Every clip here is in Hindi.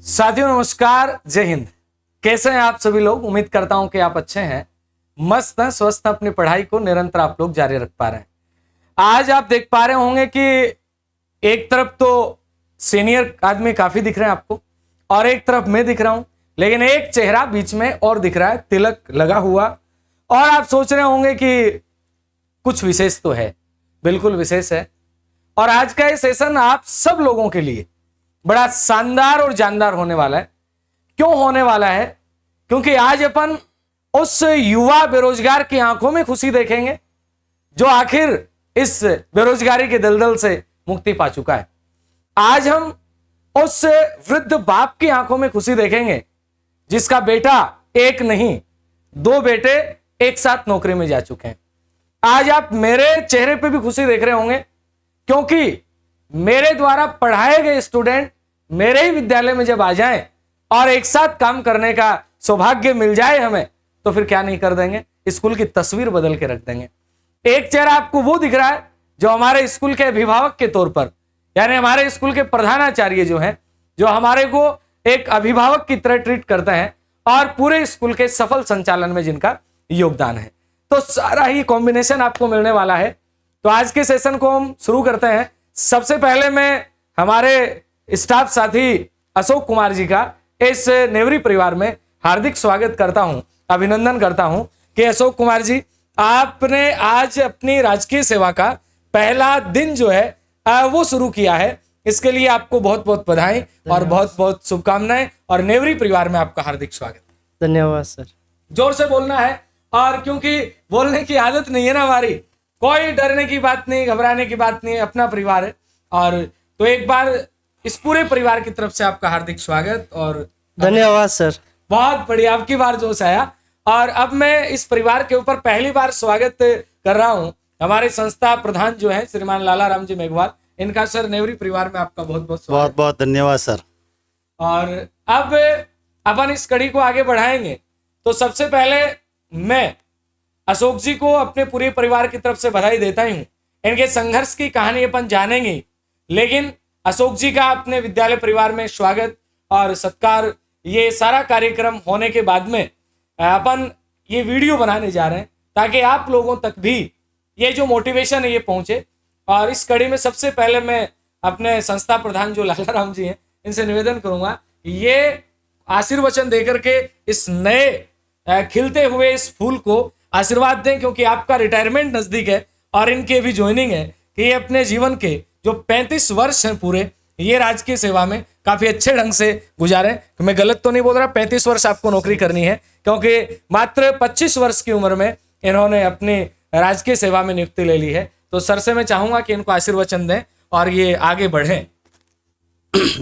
साथियों नमस्कार, जय हिंद। कैसे हैं आप सभी लोग? उम्मीद करता हूं कि आप अच्छे हैं, मस्त हैं, स्वस्थ हैं। अपनी पढ़ाई को निरंतर आप लोग जारी रख पा रहे हैं। आज आप देख पा रहे होंगे कि एक तरफ तो सीनियर आदमी काफी दिख रहे हैं आपको और एक तरफ मैं दिख रहा हूं, लेकिन एक चेहरा बीच में और दिख रहा है, तिलक लगा हुआ। और आप सोच रहे होंगे कि कुछ विशेष तो है, बिल्कुल विशेष है। और आज का ये सेशन आप सब लोगों के लिए बड़ा शानदार और जानदार होने वाला है। क्यों होने वाला है? क्योंकि आज अपन उस युवा बेरोजगार की आंखों में खुशी देखेंगे जो आखिर इस बेरोजगारी के दलदल से मुक्ति पा चुका है। आज हम उस वृद्ध बाप की आंखों में खुशी देखेंगे जिसका बेटा एक नहीं, दो बेटे एक साथ नौकरी में जा चुके हैं। आज आप मेरे चेहरे पे भी खुशी देख रहे होंगे क्योंकि मेरे द्वारा पढ़ाए गए स्टूडेंट मेरे ही विद्यालय में जब आ जाएं और एक साथ काम करने का सौभाग्य मिल जाए हमें, तो फिर क्या नहीं कर देंगे, स्कूल की तस्वीर बदल के रख देंगे। एक चेहरा आपको वो दिख रहा है जो हमारे स्कूल के अभिभावक के तौर पर, यानी हमारे स्कूल के प्रधानाचार्य जो हैं, जो हमारे को एक अभिभावक की तरह ट्रीट करते हैं और पूरे स्कूल के सफल संचालन में जिनका योगदान है। तो सारा ही कॉम्बिनेशन आपको मिलने वाला है। तो आज के सेशन को हम शुरू करते हैं। सबसे पहले मैं हमारे स्टाफ साथी अशोक कुमार जी का इस नेवरी परिवार में हार्दिक स्वागत करता हूं, अभिनंदन करता हूं कि अशोक कुमार जी, आपने आज अपनी राजकीय सेवा का पहला दिन जो है वो शुरू किया है। इसके लिए आपको बहुत बहुत बधाई और बहुत बहुत शुभकामनाएं और नेवरी परिवार में आपका हार्दिक स्वागत। धन्यवाद सर। जोर से बोलना है, और क्योंकि बोलने की आदत नहीं है ना हमारी, कोई डरने की बात नहीं, घबराने की बात नहीं, अपना परिवार है। और तो एक बार इस पूरे परिवार की तरफ से आपका हार्दिक स्वागत और धन्यवाद सर। बहुत बढ़िया, आपकी बार जोश आया। और अब मैं इस परिवार के ऊपर पहली बार स्वागत कर रहा हूं हमारे संस्था प्रधान जो है श्रीमान लाला राम जी मेघवाल, इनका। सर, नेवरी परिवार में आपका बहुत बहुत स्वागत। बहुत बहुत धन्यवाद सर। और अब अपन इस कड़ी को आगे बढ़ाएंगे। तो सबसे पहले मैं अशोक जी को अपने पूरे परिवार की तरफ से बधाई देता ही हूँ। इनके संघर्ष की कहानी अपन जानेंगे, लेकिन अशोक जी का अपने विद्यालय परिवार में स्वागत और सत्कार, ये सारा कार्यक्रम होने के बाद में अपन ये वीडियो बनाने जा रहे हैं ताकि आप लोगों तक भी ये जो मोटिवेशन है ये पहुंचे। और इस कड़ी में सबसे पहले मैं अपने संस्था प्रधान जो लाला राम जी हैं, इनसे निवेदन करूंगा ये आशीर्वचन देकर के इस नए खिलते हुए इस फूल को आशीर्वाद दें, क्योंकि आपका रिटायरमेंट नजदीक है और इनके भी ज्वाइनिंग है कि ये अपने जीवन के जो 35 वर्ष हैं पूरे, ये राजकीय सेवा में काफी अच्छे ढंग से गुजारें। मैं गलत तो नहीं बोल रहा, 35 वर्ष आपको नौकरी करनी है, क्योंकि मात्र 25 वर्ष की उम्र में इन्होंने अपनी राजकीय सेवा में नियुक्ति ले ली है। तो सर से मैं चाहूंगा कि इनको आशीर्वचन दें और ये आगे बढ़ें।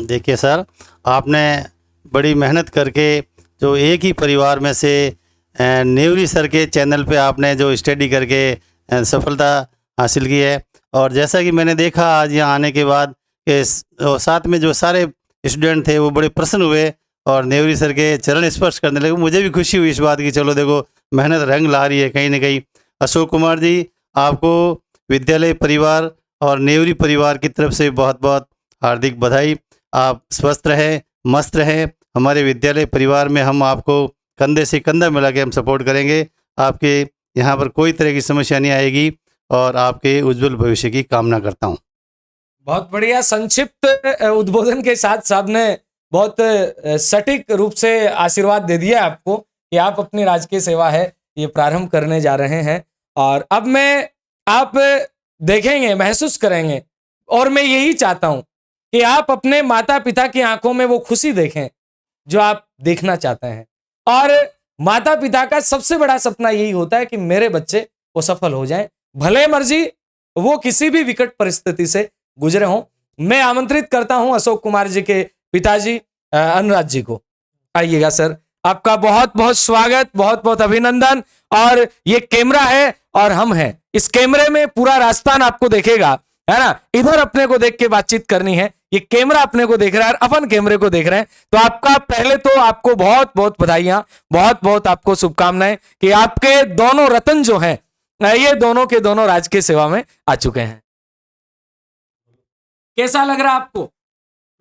देखिए सर, आपने बड़ी मेहनत करके जो एक ही परिवार में से नेवरी सर के चैनल पे आपने जो स्टडी करके सफलता हासिल की है। और जैसा कि मैंने देखा आज यहाँ आने के बाद कि साथ में जो सारे स्टूडेंट थे वो बड़े प्रसन्न हुए और नेवरी सर के चरण स्पर्श करने लगे। मुझे भी खुशी हुई इस बात की, चलो देखो मेहनत रंग ला रही है कहीं ना कहीं। अशोक कुमार जी, आपको विद्यालय परिवार और नेवरी परिवार की तरफ से बहुत बहुत हार्दिक बधाई। आप स्वस्थ रहें, मस्त रहें। हमारे विद्यालय परिवार में हम आपको कंधे से कंधा मिला के हम सपोर्ट करेंगे। आपके यहाँ पर कोई तरह की समस्या नहीं आएगी और आपके उज्जवल भविष्य की कामना करता हूँ। बहुत बढ़िया, संक्षिप्त उद्बोधन के साथ साहब ने बहुत सटीक रूप से आशीर्वाद दे दिया आपको कि आप अपनी राजकीय सेवा है ये प्रारंभ करने जा रहे हैं। और अब मैं आप देखेंगे, महसूस करेंगे, और मैं यही चाहता हूं कि आप अपने माता पिता की आंखों में वो खुशी देखें जो आप देखना चाहते हैं। और माता पिता का सबसे बड़ा सपना यही होता है कि मेरे बच्चे वो सफल हो जाएं, भले मर्जी वो किसी भी विकट परिस्थिति से गुजरे हों। मैं आमंत्रित करता हूं अशोक कुमार जी के पिताजी अनुराज जी को। आइएगा सर, आपका बहुत बहुत स्वागत, बहुत बहुत अभिनंदन। और ये कैमरा है और हम हैं, इस कैमरे में पूरा राजस्थान आपको देखेगा, है ना। इधर अपने को देख के बातचीत करनी है, ये कैमरा अपने को देख रहा है, अपन कैमरे को देख रहे हैं। तो आपका पहले तो आपको बहुत बहुत बधाइयां, बहुत बहुत आपको शुभकामनाएं कि आपके दोनों रतन जो हैं ये दोनों के दोनों राजकीय सेवा में आ चुके हैं। कैसा लग रहा है आपको?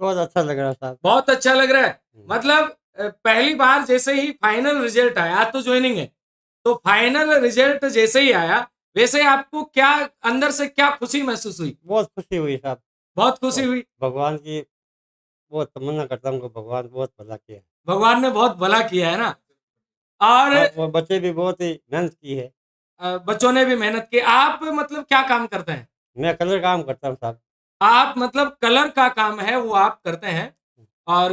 बहुत अच्छा लग रहा है साहब। बहुत अच्छा लग रहा है। मतलब पहली बार जैसे ही फाइनल रिजल्ट आया, आज तो ज्वाइनिंग है, तो फाइनल रिजल्ट जैसे ही आया वैसे ही आपको क्या अंदर से क्या खुशी महसूस हुई? बहुत खुशी हुई साहब। बहुत खुशी हुई। भगवान की बहुत तमन्ना करता हूँ कि भगवान बहुत भला किया है। भगवान ने बहुत भला किया है ना। और और बच्चे भी बहुत ही मेहनत की है। बच्चों ने भी मेहनत की। आप मतलब क्या काम करते हैं? मैं कलर काम करता हूँ साहब। आप मतलब कलर का काम है वो आप करते हैं, और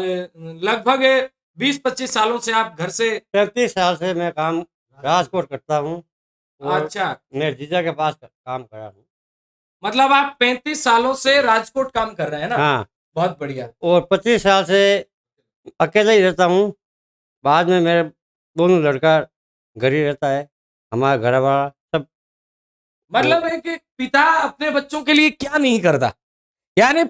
लगभग 20-25 सालों से आप घर से। 35 साल से मैं काम राजकोट करता हूँ और अच्छा, मेरे जीजा के पास काम करा हूँ। मतलब आप 35 सालों से राजकोट काम कर रहे हैं ना। हाँ, बहुत बढ़िया। और 25 साल से अकेला ही रहता हूँ। बाद में मेरे दोनों लड़का घर ही रहता है, हमारा घर वाला सब। मतलब एक पिता अपने बच्चों के लिए क्या नहीं करता, यानी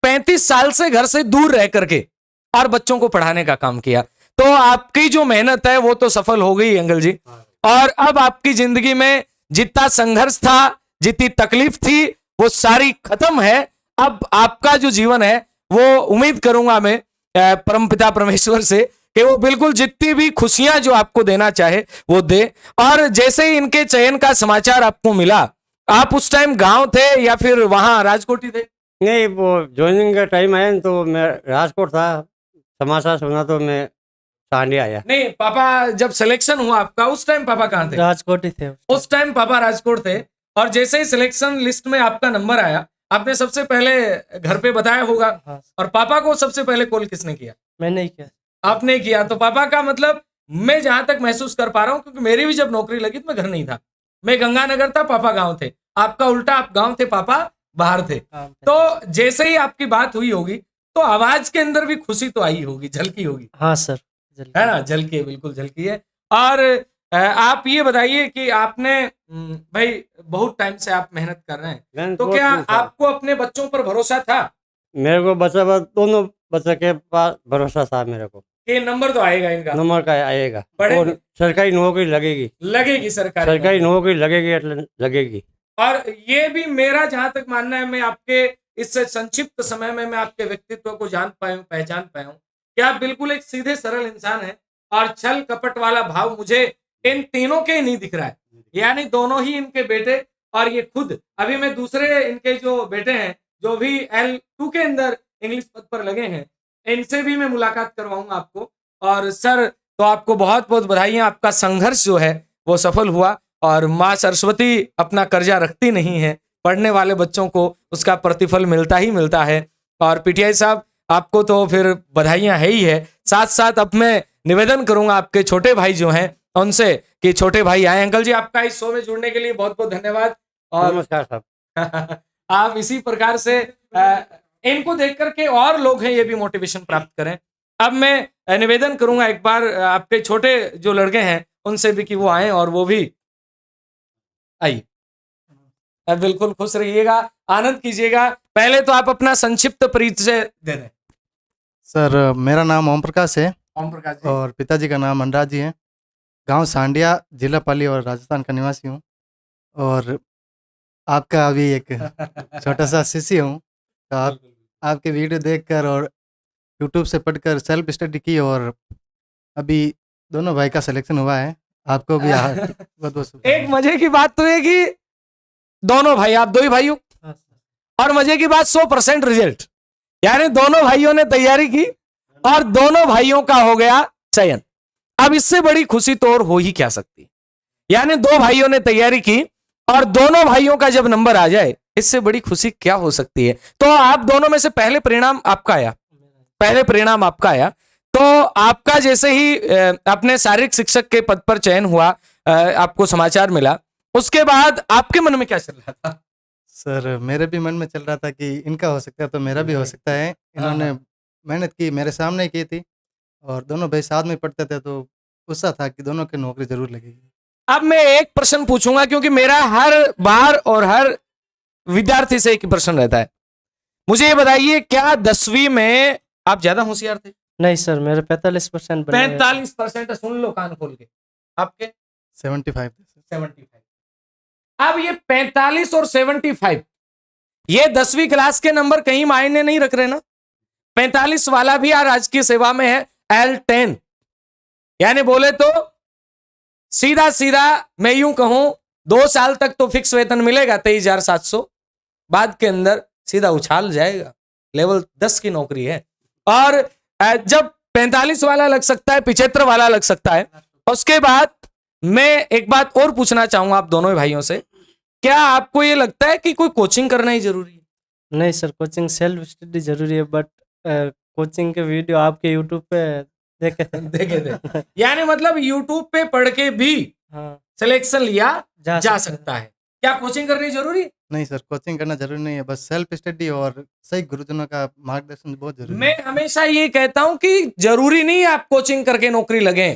35 साल से घर से दूर रह करके और बच्चों को पढ़ाने का काम किया। तो आपकी जो मेहनत है वो तो सफल हो गई अंकल जी, और अब आपकी जिंदगी में जितना संघर्ष था, जितनी तकलीफ थी, वो सारी खत्म है। अब आपका जो जीवन है वो उम्मीद करूंगा मैं परमपिता परमेश्वर से कि वो बिल्कुल जितनी भी खुशियां जो आपको देना चाहे वो दे। और जैसे ही इनके चयन का समाचार आपको मिला, आप उस टाइम गांव थे या फिर वहां राजकोट ही थे? नहीं, वो ज्वाइनिंग का टाइम आया न, तो मैं राजकोट था। समाचार सुना तो मैं सांडिया आया। नहीं, पापा जब सिलेक्शन हुआ आपका उस टाइम पापा कहाँ थे? राजकोट ही थे। उस टाइम पापा राजकोट थे। और जैसे ही सिलेक्शन लिस्ट में आपका नंबर आया, आपने सबसे पहले घर पे बताया होगा। हाँ, और पापा को सबसे पहले कॉल किसने किया? मैंने ही किया। आपने किया। तो पापा का मतलब मैं जहां तक महसूस कर पा रहा हूं, क्योंकि मेरी भी जब नौकरी लगी तो मैं घर नहीं था, मैं गंगानगर था, पापा गांव थे। आपका उल्टा, आप गांव थे, पापा बाहर थे। काम पे। तो जैसे ही आपकी बात हुई होगी तो आवाज के अंदर भी खुशी तो आई होगी, झलकी होगी, हाँ सर, जल्दी। है ना? झलकी है, बिल्कुल झलकी है। और आप ये बताइए कि आपने भाई बहुत टाइम से आप मेहनत कर रहे हैं, मेहनत तो बहुत क्या की साहब। आपको अपने बच्चों पर भरोसा था मेरे को दोनों बच्चे के पास भरोसा था मेरे को। कि नंबर तो आएगा इनका, नंबर का आएगा पढ़ेंगे। और सरकारी नौकरी लगेगी। लगेगी सरकारी सरकारी नौकरी। नौकरी लगेगी એટલે लगेगी। और ये भी मेरा जहां तक मानना है, मैं आपके इस संक्षिप्त समय में मैं आपके व्यक्तित्व को जान पाया हूं, पहचान पाया हूं कि आप बिल्कुल एक सीधे सरल इंसान हैं, और छल कपट वाला भाव मुझे इन तीनों के नहीं दिख रहा है। यानी दोनों ही इनके बेटे, और ये खुद अभी मैं दूसरे इनके जो बेटे हैं जो भी L2 के अंदर इंग्लिश पद पर लगे हैं, इनसे भी मैं मुलाकात करवाऊंगा आपको। और सर, तो आपको बहुत बहुत बधाई। आपका संघर्ष जो है वो सफल हुआ, और माँ सरस्वती अपना कर्जा रखती नहीं है, पढ़ने वाले बच्चों को उसका प्रतिफल मिलता ही मिलता है। और पीटीआई साहब, आपको तो फिर बधाइयां है ही है, साथ साथ अब मैं निवेदन करूंगा आपके छोटे भाई जो हैं उनसे कि छोटे भाई आए। अंकल जी, आपका इस शो में जुड़ने के लिए बहुत बहुत धन्यवाद। और नमस्कार साहब। आप इसी प्रकार से इनको देख करके और लोग हैं ये भी मोटिवेशन प्राप्त करें। अब मैं निवेदन करूंगा एक बार आपके छोटे जो लड़के हैं उनसे भी कि वो आए और वो भी आइए। बिल्कुल खुश रहिएगा, आनंद कीजिएगा। पहले तो आप अपना संक्षिप्त परिचय दे दें। सर, मेरा नाम ओम प्रकाश है ओम प्रकाश जी। और पिताजी का नाम मनराज जी है। गांव सांडिया, जिला पाली और राजस्थान का निवासी हूं। और आपका अभी एक छोटा सा शिष्य हूं। तो आपके वीडियो देखकर और यूट्यूब से पढ़कर सेल्फ स्टडी की, और अभी दोनों भाई का सिलेक्शन हुआ है। आपको भी बहुत बहुत एक शुभकामनाएं। मजे की बात तो है कि दोनों भाई, आप दो ही भाई हो, हाँ सर। और मजे की बात 100% रिजल्ट, यानी दोनों भाइयों ने तैयारी की और दोनों भाइयों का हो गया चयन। अब इससे बड़ी खुशी तो और हो ही क्या सकती है? यानी दो भाइयों ने तैयारी की और दोनों भाइयों का जब नंबर आ जाए, इससे बड़ी खुशी क्या हो सकती है? तो आप दोनों में से पहले परिणाम आपका आया, पहले परिणाम आपका आया। तो आपका जैसे ही अपने शारीरिक शिक्षक के पद पर चयन हुआ, आपको समाचार मिला, उसके बाद आपके मन में क्या चल रहा था? सर, मेरे भी मन में चल रहा था कि इनका हो सकता है तो मेरा भी हो सकता है। इन्होंने मेहनत की, मेरे सामने ही की थी, और दोनों भाई साथ में पढ़ते थे, तो उत्साह था कि दोनों की नौकरी जरूर लगेगी। अब मैं एक प्रश्न पूछूंगा, क्योंकि मेरा हर बार और हर विद्यार्थी से एक ही प्रश्न रहता है। मुझे ये बताइए, क्या 10वीं में आप ज्यादा होशियार थे? नहीं सर, मेरे 45% बने हुए थे। 45%। सुन लो कान खोल के, आपके 75 थे सर। 75। अब ये 45 और 75, ये 10वीं क्लास के नंबर कहीं मायने नहीं रख रहे ना। 45 वाला भी आज राजकीय सेवा में है, L10, यानी बोले तो सीधा सीधा मैं यूं कहूं 2 साल तक तो फिक्स वेतन मिलेगा 23,700, बाद के अंदर सीधा उछाल जाएगा, लेवल 10 की नौकरी है। और जब 45 वाला लग सकता है, 75 वाला लग सकता है। उसके बाद मैं एक बात और पूछना चाहूंगा आप दोनों भाइयों से, क्या आपको ये लगता है कि कोई कोचिंग करना ही जरूरी है? नहीं सर, कोचिंग सेल्फ स्टडी जरूरी है, बट कोचिंग के वीडियो आपके यूट्यूब पे देखे थे। देखे थे, यानी मतलब यूट्यूब पे पढ़ के भी हाँ, सिलेक्शन लिया जा सकता सकता है। क्या कोचिंग करनी जरूरी है? नहीं सर, कोचिंग करना जरूरी नहीं है, बस सेल्फ स्टडी और सही गुरुजनों का मार्गदर्शन बहुत जरूरी है। मैं हमेशा ये कहता हूं कि जरूरी नहीं है आप कोचिंग करके नौकरी लगे,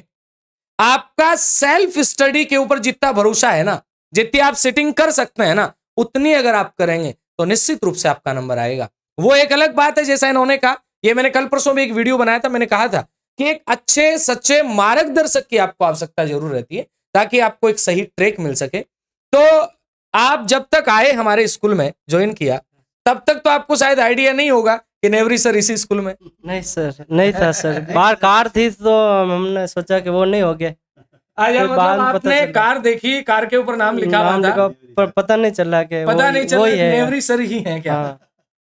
आपका सेल्फ स्टडी के ऊपर जितना भरोसा है ना, जितनी आप सिटिंग कर सकते हैं ना, उतनी अगर आप करेंगे तो निश्चित रूप से आपका नंबर आएगा। वो एक अलग बात है, जैसा इन्होंने कहा, ये मैंने कल परसों में एक वीडियो बनाया था, मैंने कहा था कि एक अच्छे सच्चे मार्गदर्शक की आपको आवश्यकता जरूर रहती है, ताकि आपको एक सही ट्रैक मिल सके। तो आप जब तक आए हमारे स्कूल में ज्वाइन किया, तब तक तो आपको शायद आइडिया नहीं होगा कि नेवरी सर इसी स्कूल में। नहीं सर, नहीं था सर, बाहर कार थी तो हमने सोचा कि वो नहीं हो गया। आया, फिर बाद मतलब में पता आपने चला। कार देखी, कार के ऊपर नाम लिखा हुआ नाम था, लिखा, पर पता नहीं चला कि पता नहीं चला वही है। नेवरी सर ही है क्या। हाँ,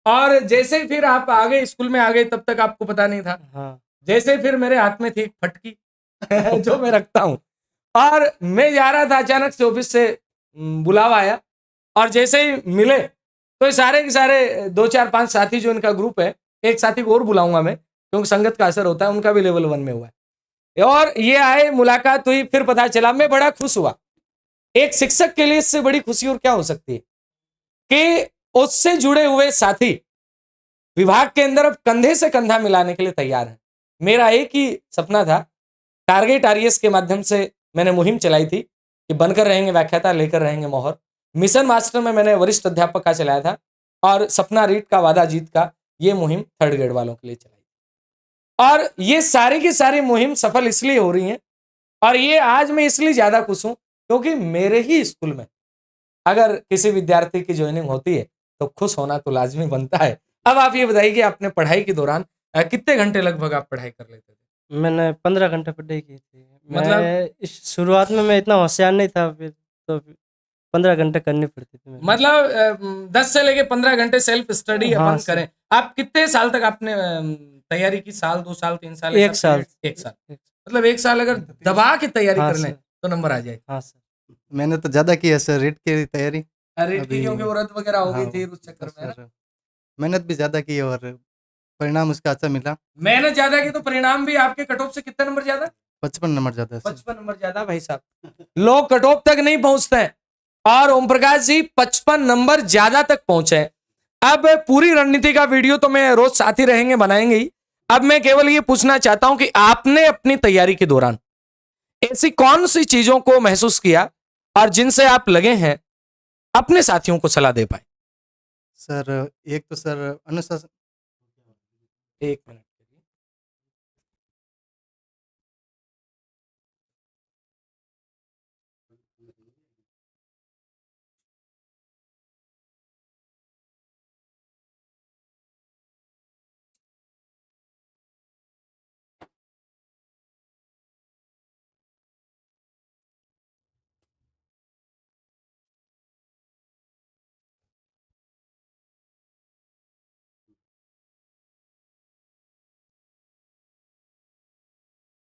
और जैसे फिर आप आगे स्कूल में आ गए, तब तक आपको पता नहीं था। हाँ, जैसे फिर मेरे हाथ में थी एक फटकी जो मैं रखता हूं, और मैं जा रहा था, अचानक से ऑफिस से बुलावा आया, और जैसे ही मिले तो ये सारे के सारे 2 4 5 साथी जो इनका ग्रुप है, एक साथी को और बुलाऊंगा मैं क्योंकि संगत का असर होता है, उनका भी लेवल 1 में हुआ है, और ये आए, मुलाकात हुई, फिर पता चला, मैं बड़ा खुश हुआ। एक शिक्षक के लिए इससे बड़ी खुशी और क्या हो सकती है कि उससे जुड़े हुए साथी विभाग के अंदर अब कंधे से कंधा मिलाने के लिए तैयार है। मेरा एक ही सपना था, टारगेट आरईएस के माध्यम से मैंने मुहिम चलाई थी कि बनकर रहेंगे व्याख्याता, लेकर रहेंगे मोहर। मिशन मास्टर में मैंने वरिष्ठ अध्यापक का चलाया था, और सपना रीट का वादा जीत का ये मुहिम 3rd ग्रेड वालों के लिए चलाई। और ये सारी की सारी मुहिम सफल इसलिए हो रही है, और ये आज मैं इसलिए ज्यादा खुश हूं क्योंकि मेरे ही स्कूल में अगर किसी विद्यार्थी की ज्वाइनिंग होती है तो खुश होना तो लाजमी बनता है। अब आप ये बताइए कि आपने पढ़ाई के दौरान कितने घंटे लगभग आप पढ़ाई कर लेते थे? मैंने 15 घंटे पढ़ाई की थी। मतलब? मैं इस शुरुआत में मैं इतना होशियार नहीं था, फिर तो 15 घंटे करनी पड़ती थी मुझे। मतलब 10 से लेके 15 घंटे सेल्फ स्टडी हाँ, अपन सर। करें। आप कितने साल तक आपने तैयारी की? साल, 2 साल, 3 साल? 1 साल। 1 साल। मतलब 1 साल अगर दबा के तैयारी हाँ, कर लें सर। तो नंबर आ जाए। हाँ सर। मैंने तो ज्यादा की है सर, रीट की तैयारी। अरे अभी- क्योंकि वो रद्द वगैरह हो गई हाँ, थी उस चक्कर में ना। सर, मेहनत भी ज्यादा की और परिणाम उसका अच्छा मिला। मेहनत ज्यादा की तो परिणाम भी आपके कट ऑफ से कितना नंबर ज्यादा? 55 नंबर ज्यादा है सर। 55 नंबर ज्यादा। भाई साहब, लोग कट ऑफ तक नहीं पहुंचते हैं, और ओम प्रकाश जी 55 नंबर ज्यादा तक पहुंचे। अब पूरी रणनीति का वीडियो तो मैं रोज साथी रहेंगे, बनाएंगे ही। अब मैं केवल ये पूछना चाहता हूं कि आपने अपनी तैयारी के दौरान ऐसी कौन सी चीजों को महसूस किया और जिनसे आप लगे हैं अपने साथियों को सलाह दे पाए? सर एक तो सर अनुशासन। एक मिनट।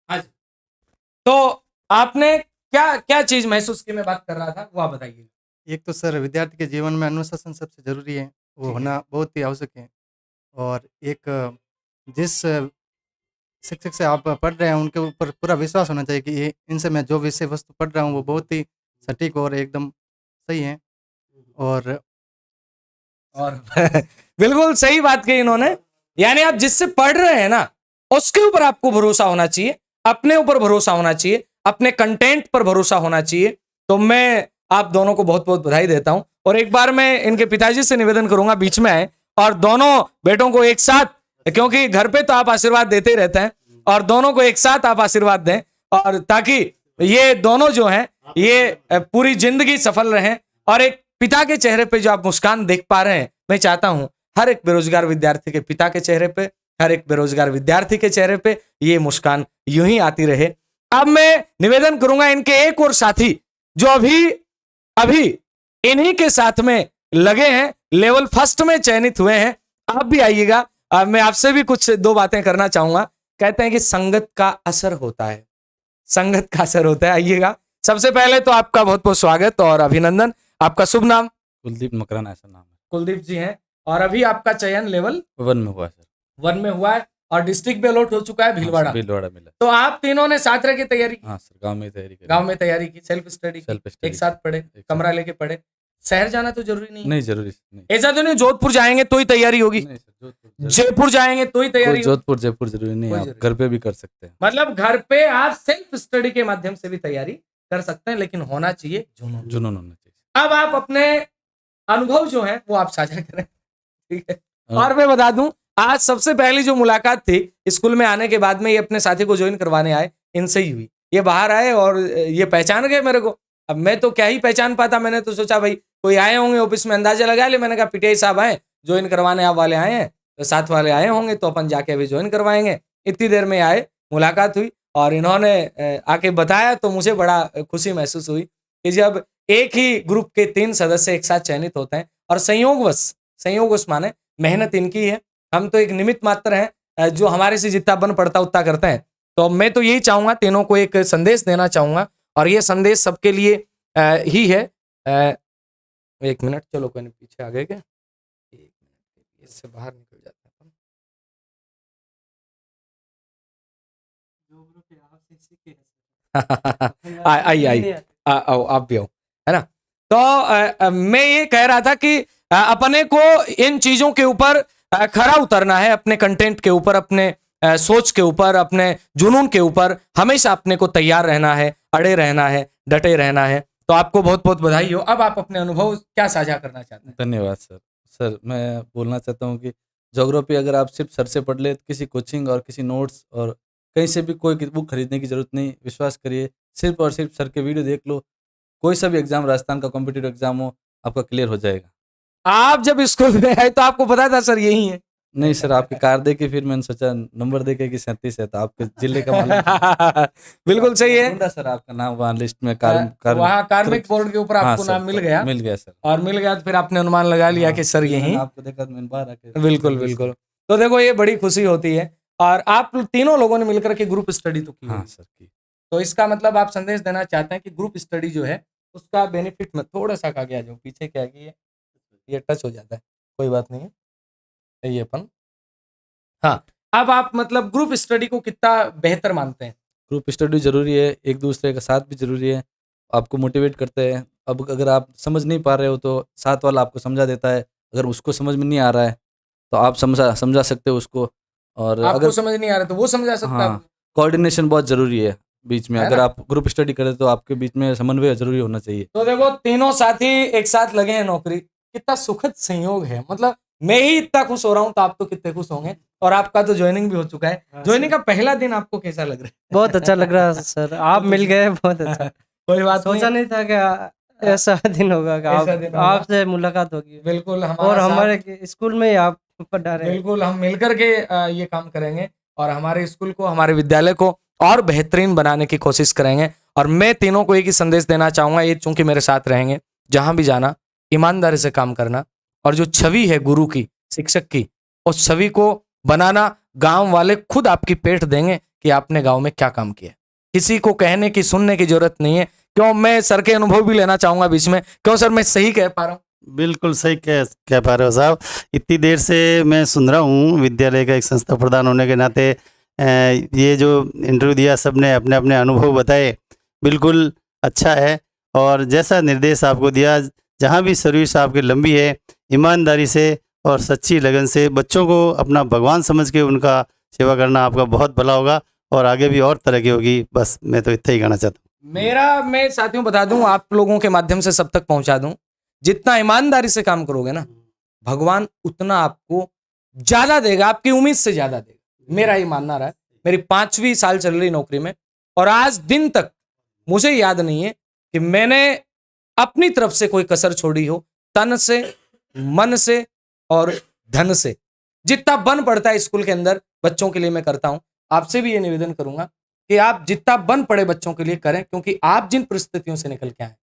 हाँ जी। तो आपने क्या क्या चीज महसूस की, मैं बात कर रहा था, वो आप बताइए। एक तो सर विद्यार्थी के जीवन में अनुशासन सबसे जरूरी है, वो होना बहुत ही आवश्यक है। और एक जिस शिक्षक से आप पढ़ रहे हैं उनके ऊपर पूरा विश्वास होना चाहिए कि ये इनसे मैं जो विषय वस्तु पढ़ रहा हूँ वो बहुत ही सटीक और एकदम सही है। और बिल्कुल सही बात कही इन्होंने, यानी आप जिससे पढ़ रहे हैं ना उसके ऊपर आपको भरोसा होना चाहिए, अपने ऊपर भरोसा होना चाहिए, अपने कंटेंट पर भरोसा होना चाहिए। तो मैं आप दोनों को बहुत बहुत बधाई देता हूं, और एक बार मैं इनके पिताजी से निवेदन करूंगा बीच में आए और दोनों बेटों को एक साथ, क्योंकि घर पे तो आप आशीर्वाद देते ही रहते हैं, और दोनों को एक साथ आप आशीर्वाद दें, और ताकि ये दोनों जो हैं ये पूरी जिंदगी सफल रहें। और एक पिता के चेहरे पे जो आप मुस्कान देख पा रहे हैं, मैं चाहता हूं हर एक बेरोजगार विद्यार्थी के पिता के चेहरे पे हर एक बेरोजगार विद्यार्थी के चेहरे पे ये मुस्कान यूं ही आती रहे। अब मैं निवेदन करूंगा इनके एक और साथी जो अभी अभी इन्हीं के साथ में लगे हैं, लेवल फर्स्ट में चयनित हुए हैं, आप भी आइएगा। मैं आपसे भी कुछ दो बातें करना चाहूंगा। कहते हैं कि संगत का असर होता है, संगत का असर होता है। आइएगा। सबसे पहले तो आपका बहुत बहुत स्वागत और अभिनंदन। आपका शुभ नाम? कुलदीप मकराना ऐसा नाम है। कुलदीप जी हैं और अभी आपका चयन लेवल 1 में हुआ है सर। 1 में हुआ है और डिस्ट्रिक्ट में अलॉट हो चुका है भीलवाड़ा। भीलवाड़ा मिला। तो आप तीनों ने साथ रह के तैयारी की? हाँ सर, गांव में तैयारी करी। गांव में तैयारी की, सेल्फ स्टडी की, सेल्फ स्टडी एक साथ पढ़े, कमरा लेके पढ़े। शहर जाना तो जरूरी नहीं है? नहीं जरूरी नहीं। ऐसा तो नहीं जोधपुर जाएंगे तो ही तैयारी होगी, नहीं सर, जोधपुर जयपुर जाएंगे तो ही तैयारी होगी? जोधपुर जयपुर जरूरी नहीं कोई है, जरूरी आप घर पे भी कर सकते हैं। मतलब घर पे आप सेल्फ स्टडी के माध्यम से भी तैयारी कर सकते हैं, लेकिन होना चाहिए जुनून। जुनून होना चाहिए। अब आप अपने अनुभव जो है वो आप साझा करें, ठीक है? हाँ। और मैं बता दूं, आज सबसे पहली जो मुलाकात थी स्कूल में आने के बाद में, ये अपने साथी को ज्वाइन करवाने आए, इनसे ही हुई। ये बाहर आए और ये पहचान गए मेरे को। अब मैं तो क्या ही पहचान पाता, मैंने तो सोचा भाई कोई आए होंगे ऑफिस में, अंदाजा लगा ले। मैंने कहा पीटीआई साहब आए, ज्वाइन करवाने आप वाले आए हैं, तो साथ वाले आए होंगे तो अपन जाके अभी ज्वाइन करवाएंगे। इतनी देर में आए, मुलाकात हुई और इन्होंने आके बताया तो मुझे बड़ा खुशी महसूस हुई कि जब एक ही ग्रुप के 3 सदस्य एक साथ चयनित होते हैं और संयोगवश माने मेहनत इनकी है, हम तो एक निमित्त मात्र हैं जो हमारे से जितना बन पड़ता उतना करते हैं। तो मैं तो यही चाहूंगा, तीनों को एक संदेश देना चाहूंगा और ये संदेश सबके लिए ही है। 1 मिनट, चलो कोई नहीं, पीछे आ गए क्या? 1 मिनट, इससे बाहर निकल जाते हैं। आइए, आओ, आप भी आओ, है ना? तो मैं ये कह रहा था कि अपने को इन चीजों के ऊपर खरा उतरना है, अपने कंटेंट के ऊपर, अपने सोच के ऊपर, अपने जुनून के ऊपर हमेशा अपने को तैयार रहना है, अड़े रहना है, डटे रहना है। तो आपको बहुत बहुत बधाई हो। अब आप अपने अनुभव क्या साझा करना चाहते हैं? धन्यवाद सर। सर मैं बोलना चाहता हूँ कि ज्योग्राफी अगर आप सिर्फ सर से पढ़ ले, किसी कोचिंग और किसी नोट्स और कहीं से भी कोई बुक खरीदने की जरूरत नहीं। विश्वास करिए, सिर्फ और सिर्फ सर के वीडियो देख लो, कोई सा भी एग्जाम, राजस्थान का कॉम्पिटिटिव एग्जाम हो, आपका क्लियर हो जाएगा। आप जब स्कूल में आए तो आपको पता था सर यही है? नहीं सर, आपकी कार देखे फिर मैंने सोचा नंबर देखे कि 37 है, तो आपके जिले का मालूम। बिल्कुल सही है। ढूंढा सर आपका नाम वहाँ लिस्ट में, वहाँ कार्मिक बोर्ड के ऊपर हाँ आपको सर, नाम मिल गया। मिल गया सर। और मिल गया तो फिर आपने अनुमान लगा लिया कि सर फिर यही। मैंने आपको देखा तो मैंने बाहर आके बिल्कुल बिल्कुल। तो देखो ये बड़ी खुशी होती है और आप तीनों लोगों ने मिलकर के ग्रुप स्टडी तो की हाँ होगी। सर की। तो इसका मतलब आप संदेश देना चाहते हैं कि ग्रुप स्टडी जो है उसका बेनिफिट में थोड़ा सा का गया, जो पीछे क्या कि ये टच हो जाता है, कोई बात नहीं है ये अपन। हाँ, अब आप मतलब ग्रुप स्टडी को कितना बेहतर मानते हैं? ग्रुप स्टडी जरूरी है, एक दूसरे का साथ भी जरूरी है, आपको मोटिवेट करते हैं। अब अगर आप समझ नहीं पा रहे हो तो साथ वाला आपको समझा देता है, अगर उसको समझ में नहीं आ रहा है तो आप समझा सकते हो उसको। और आपको अगर समझ नहीं आ रहा तो वो समझा सकता है हाँ, आपको। कोऑर्डिनेशन बहुत जरूरी है बीच में। है अगर ना? आप ग्रुप स्टडी करें तो आपके बीच में समन्वय जरूरी होना चाहिए। तो देखो तीनों साथी एक साथ लगे हैं नौकरी, कितना सुखद संयोग है। मतलब मैं ही इतना खुश हो रहा हूँ तो आप तो कितने खुश होंगे। और आपका तो ज्वाइनिंग भी हो चुका है। ज्वाइनिंग का पहला दिन आपको कैसा लग रहा है? बहुत अच्छा लग रहा है सर, आप मिल गए, बहुत अच्छा। कोई बात सोचा नहीं था कि ऐसा दिन होगा कि ऐसा दिन होगा। आपसे मुलाकात होगी बिल्कुल और साथ- हमारे स्कूल में ही आप पढ़ा रहे हैं। बिल्कुल हम मिलकर के ये काम करेंगे और हमारे स्कूल को, हमारे विद्यालय को और बेहतरीन बनाने की कोशिश करेंगे। और मैं तीनों को एक ही संदेश देना चाहूंगा, ये चूंकि मेरे साथ रहेंगे, जहां भी जाना ईमानदारी से काम करना और जो छवि है गुरु की, शिक्षक की, उस छवि को बनाना। गांव वाले खुद आपकी पेठ देंगे कि आपने गांव में क्या काम किया। किसी को कहने की, सुनने की जरूरत नहीं है। क्यों, मैं सर के अनुभव भी लेना चाहूंगा बीच में। क्यों सर, मैं सही कह पा रहा हूँ? बिल्कुल सही कह पा रहे हो साहब। इतनी देर से मैं सुन रहा हूँ, विद्यालय का एक संस्था प्रधान होने के नाते ये जो इंटरव्यू दिया, सबने अपने अपने अनुभव बताए, बिल्कुल अच्छा है। और जैसा निर्देश आपको दिया, जहाँ भी सर्विस आपकी लंबी है, ईमानदारी से और सच्ची लगन से बच्चों को अपना भगवान समझ के उनका सेवा करना आपका बहुत भला होगा और आगे भी और तरक्की होगी। बस मैं तो इतना ही कहना चाहता हूँ। मैं साथियों बता दूं, आप लोगों के माध्यम से सब तक पहुंचा दूं, जितना ईमानदारी से काम करोगे ना, भगवान उतना आपको ज्यादा देगा, आपकी उम्मीद से ज्यादा देगा। मेरा ही मानना रहा है। मेरी 5वीं साल चल रही नौकरी में और आज दिन तक मुझे याद नहीं है कि मैंने अपनी तरफ से कोई कसर छोड़ी हो, तन से, मन से और धन से। जितना बन पड़ता है स्कूल के अंदर बच्चों के लिए मैं करता हूं। आपसे भी ये निवेदन करूंगा कि आप जितना बन पड़े बच्चों के लिए करें, क्योंकि आप जिन परिस्थितियों से निकल के आए,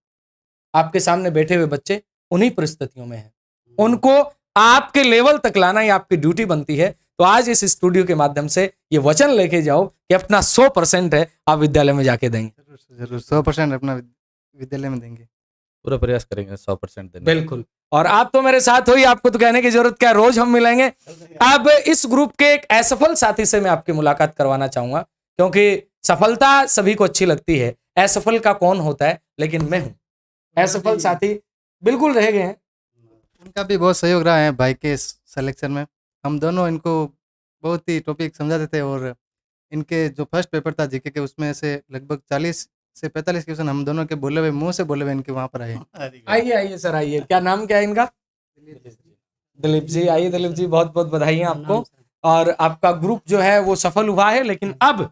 आपके सामने बैठे हुए बच्चे उन्हीं परिस्थितियों में हैं, उनको आपके लेवल तक लाना ही आपकी ड्यूटी बनती है। तो आज इस स्टूडियो के माध्यम से ये वचन लेके जाओ कि अपना 100% है आप विद्यालय में जाके देंगे। जरूर से जरूर 100% अपना विद्यालय में देंगे। पूरा प्रयास करेंगे 100% देने का। बिल्कुल। और आप तो मेरे साथ हो ही, आपको तो कहने की जरूरत क्या है, रोज हम मिलेंगे। अब इस ग्रुप के एक असफल साथी से मैं आपकी मुलाकात करवाना चाहूंगा, क्योंकि सफलता सभी को अच्छी लगती है, असफल का कौन होता है, लेकिन मैं हूं असफल साथी। बिल्कुल रह गए हैं। उनका भी बहुत सहयोग रहा है भाई के सिलेक्शन में। हम दोनों इनको बहुत ही टॉपिक समझाते थे, और इनके जो फर्स्ट पेपर था जीके के, उसमें से लगभग 40 से 45 क्वेश्चन हम दोनों के बोले हुए, मुंह से बोले हुए इनके वहाँ पर आए। आइए आइए सर, आइए। क्या नाम क्या है इनका? दिलीप जी। आइए दिलीप जी, बहुत बहुत बधाई है आपको। और आपका ग्रुप जो है वो सफल हुआ है, लेकिन अब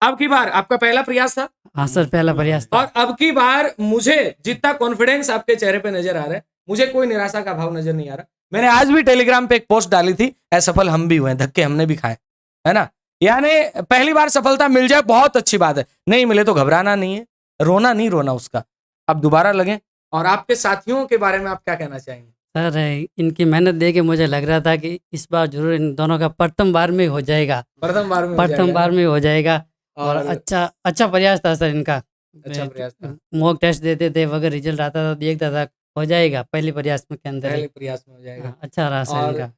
की बार आपका पहला प्रयास था, हाँ सर, पहला प्रयास था। और अब की बार मुझे जितना कॉन्फिडेंस आपके चेहरे पे नजर आ रहा है, मुझे कोई निराशा का भाव नजर नहीं आ रहा। मैंने आज भी टेलीग्राम पे एक पोस्ट डाली थी, असफल हम भी हुए, धक्के हमने भी खाए, है ना। यानी पहली बार सफलता मिल जाए बहुत अच्छी बात है, नहीं मिले तो घबराना नहीं है, रोना नहीं रोना उसका, अब दोबारा लगे। और आपके साथियों के बारे में आप क्या कहना चाहेंगे? सर, इनकी मेहनत देख के मुझे लग रहा था कि इस बार जरूर इन दोनों का प्रथम बार में हो जाएगा, प्रथम बार में हो प्रथम जाएगा। बार में हो जाएगा। और और अच्छा प्रयास था सर इनका। अच्छा प्रयास था। मॉक टेस्ट देते थे, अगर रिजल्ट आता था तो देखता था हो जाएगा पहले प्रयास में के अंदर ही। पहले प्रयास में हो जाएगा। हाँ, अच्छा रहा सर और इनका।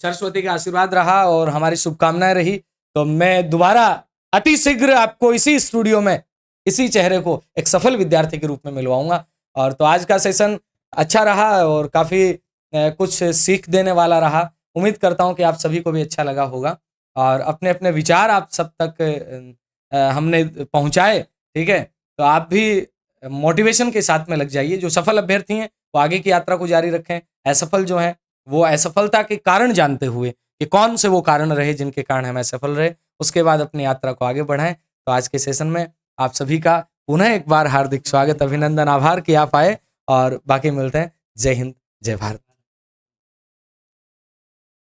सरस्वती का आशीर्वाद रहा और हमारी शुभकामनाएं रही, तो मैं दोबारा अति शीघ्र आपको इसी स्टूडियो में इसी चेहरे को एक सफल विद्यार्थी के रूप में मिलवाऊंगा। और तो आज का सेशन अच्छा रहा और काफी कुछ सीख देने वाला रहा। उम्मीद करता हूं कि आप सभी को भी अच्छा लगा होगा, और अपने अपने विचार आप सब तक हमने पहुंचाए, ठीक है। तो आप भी मोटिवेशन के साथ में लग जाइए। जो सफल अभ्यर्थी हैं वो आगे की यात्रा को जारी रखें, असफल जो हैं वो असफलता के कारण जानते हुए कि कौन से वो कारण रहे जिनके कारण हम असफल रहे, उसके बाद अपनी यात्रा को आगे बढ़ाएं। तो आज के सेशन में आप सभी का पुनः एक बार हार्दिक स्वागत, अभिनंदन, आभार कि आप आए, और बाकी मिलते हैं। जय हिंद, जय भारत।